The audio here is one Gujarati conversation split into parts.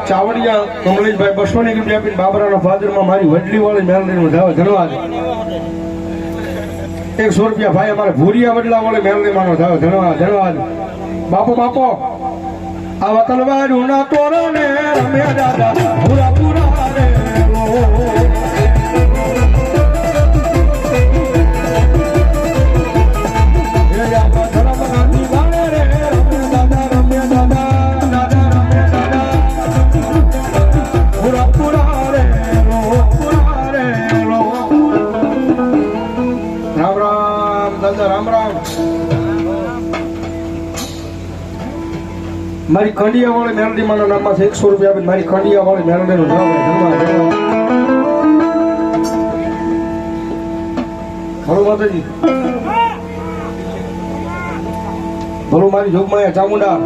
ચાવડિયા કમલેશભાઈ 200 રૂપિયા આપીને બાબરાના ફાધરમાં મારી વડલી વાળી મેલડીનો ધન્યવાદ. 100 રૂપિયા ભાઈ અમારે ભૂરિયા વડલા વાળી મેલડીમાંનો ધન્યવાદ. બાપો આ વતન વાળું ના તોરણે રમ્યા દાદા પૂરા પૂરા રે મારી ખંડિયા વાળી મેલડી માના નામમાં 100 રૂપિયા આપીને મારી ખંડિયા વાળી મેલડીનો ધન્યવાદ. બોલો માતાજી, બોલો મારી જોગમાયા ચામુંડા.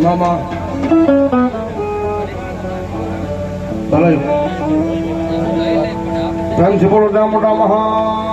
મામા ભલે પ્રેમથી બોલો મોટા મહા